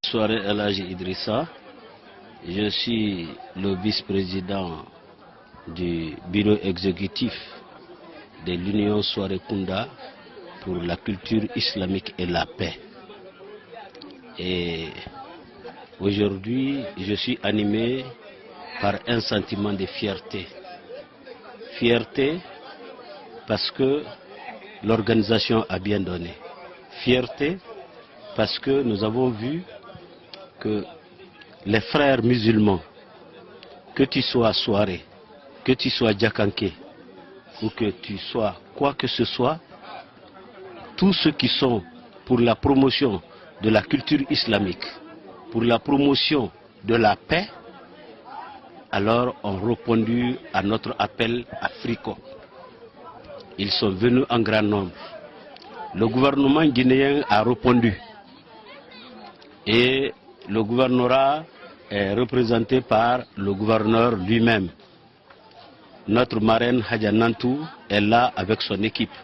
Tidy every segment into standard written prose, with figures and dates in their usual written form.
Soirée El Hadji Idrissa, je suis le vice-président du bureau exécutif de l'Union Soirée Kunda pour la culture islamique et la paix. Et aujourd'hui, je suis animé par un sentiment de fierté. Fierté parce que l'organisation a bien donné. Fierté parce que nous avons vu que les frères musulmans, que tu sois Soirée, que tu sois Djakanké, ou que tu sois quoi que ce soit, tous ceux qui sont pour la promotion de la culture islamique, pour la promotion de la paix, alors ont répondu à notre appel africain. Ils sont venus en grand nombre. Le gouvernement guinéen a répondu. Et le gouvernorat est représenté par le gouverneur lui-même. Notre marraine Hadja Nantou est là avec son équipe.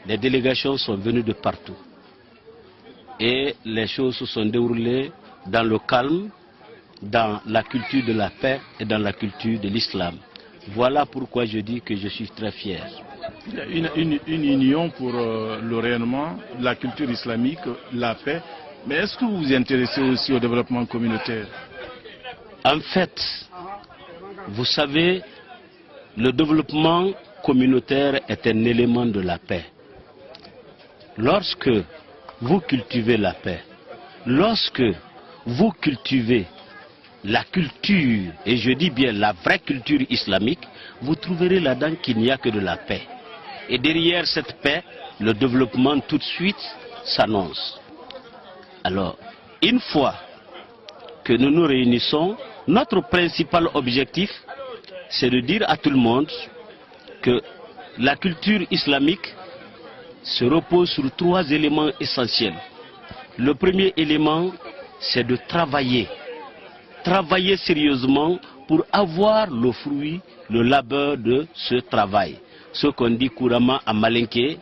Les délégations sont venues de partout. Et les choses se sont déroulées dans le calme, dans la culture de la paix et dans la culture de l'islam. Voilà pourquoi je dis que je suis très fier. Il y a une union pour le rayonnement, la culture islamique, la paix. Mais est-ce que vous vous intéressez aussi au développement communautaire? En fait, vous savez, le développement communautaire est un élément de la paix. Lorsque vous cultivez la paix, lorsque vous cultivez la culture, et je dis bien la vraie culture islamique, vous trouverez là-dedans qu'il n'y a que de la paix. Et derrière cette paix, le développement tout de suite s'annonce. Alors, une fois que nous nous réunissons, notre principal objectif, c'est de dire à tout le monde que la culture islamique se repose sur 3 éléments essentiels. Le premier élément, c'est de travailler sérieusement pour avoir le fruit, le labeur de ce travail. Ce qu'on dit couramment à Malinké,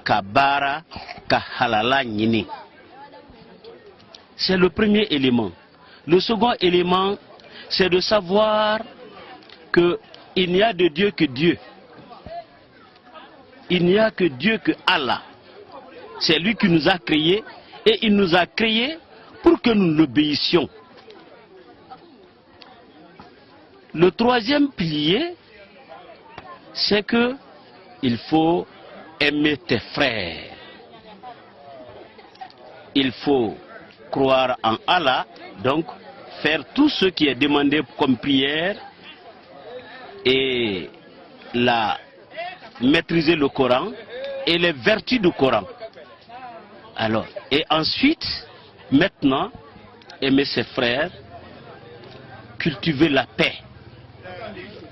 Kabara, Kahalala Nini. C'est le premier élément. Le second élément, c'est de savoir qu'il n'y a de Dieu que Dieu. Il n'y a que Dieu que Allah. C'est lui qui nous a créés et il nous a créés pour que nous l'obéissions. Le troisième pilier, c'est que il faut aimer tes frères. Il faut croire en Allah, donc faire tout ce qui est demandé comme prière et maîtriser le Coran et les vertus du Coran. Alors, et ensuite, maintenant, aimer ses frères, cultiver la paix.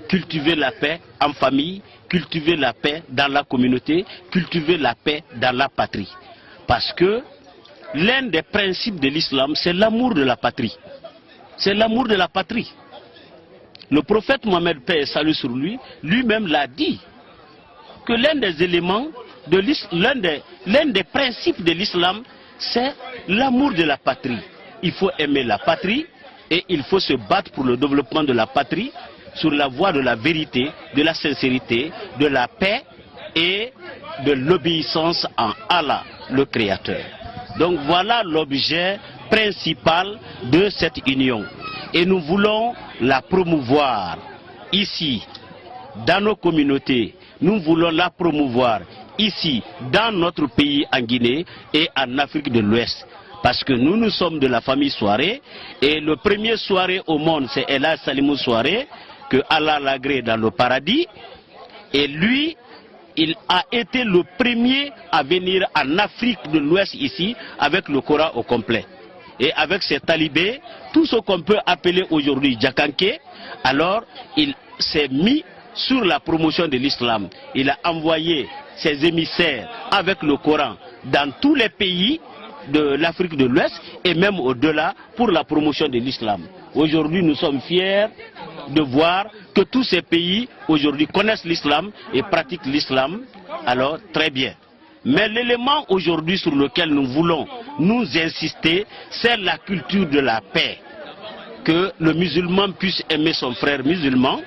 Cultiver la paix en famille, cultiver la paix dans la communauté, cultiver la paix dans la patrie. Parce que l'un des principes de l'islam, c'est l'amour de la patrie. C'est l'amour de la patrie. Le prophète Mohammed, paix et salut sur lui, lui-même l'a dit, que l'un des éléments, l'un des principes de l'islam, c'est l'amour de la patrie. Il faut aimer la patrie et il faut se battre pour le développement de la patrie sur la voie de la vérité, de la sincérité, de la paix et de l'obéissance en Allah, le Créateur. Donc voilà l'objet principal de cette union. Et nous voulons la promouvoir ici, dans nos communautés. Nous voulons la promouvoir ici, dans notre pays, en Guinée et en Afrique de l'Ouest. Parce que nous sommes de la famille Soirée. Et le premier Soirée au monde, c'est El Hadji Salimou Soirée, que Allah l'a agréé dans le paradis. Et lui, il a été le premier à venir en Afrique de l'Ouest ici, avec le Coran au complet. Et avec ses talibés, tout ce qu'on peut appeler aujourd'hui Djakanké, alors il s'est mis sur la promotion de l'islam. Il a envoyé ses émissaires avec le Coran dans tous les pays de l'Afrique de l'Ouest et même au-delà pour la promotion de l'islam. Aujourd'hui, nous sommes fiers de voir que tous ces pays aujourd'hui connaissent l'islam et pratiquent l'islam, alors très bien. Mais l'élément aujourd'hui sur lequel nous voulons nous insister, c'est la culture de la paix. Que le musulman puisse aimer son frère musulman,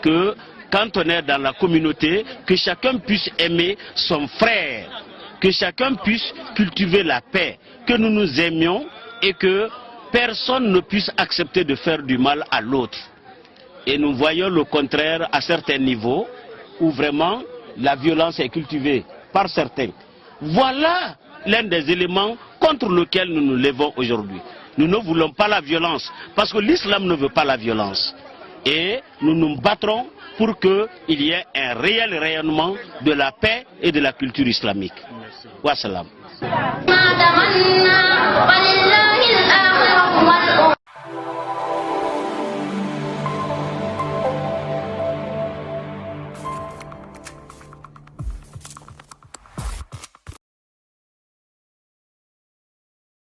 que quand on est dans la communauté, que chacun puisse aimer son frère, que chacun puisse cultiver la paix, que nous nous aimions et que personne ne puisse accepter de faire du mal à l'autre. Et nous voyons le contraire à certains niveaux où vraiment la violence est cultivée par certains. Voilà l'un des éléments contre lesquels nous nous levons aujourd'hui. Nous ne voulons pas la violence parce que l'islam ne veut pas la violence. Et nous nous battrons pour qu'il y ait un réel rayonnement de la paix et de la culture islamique. Wassalam.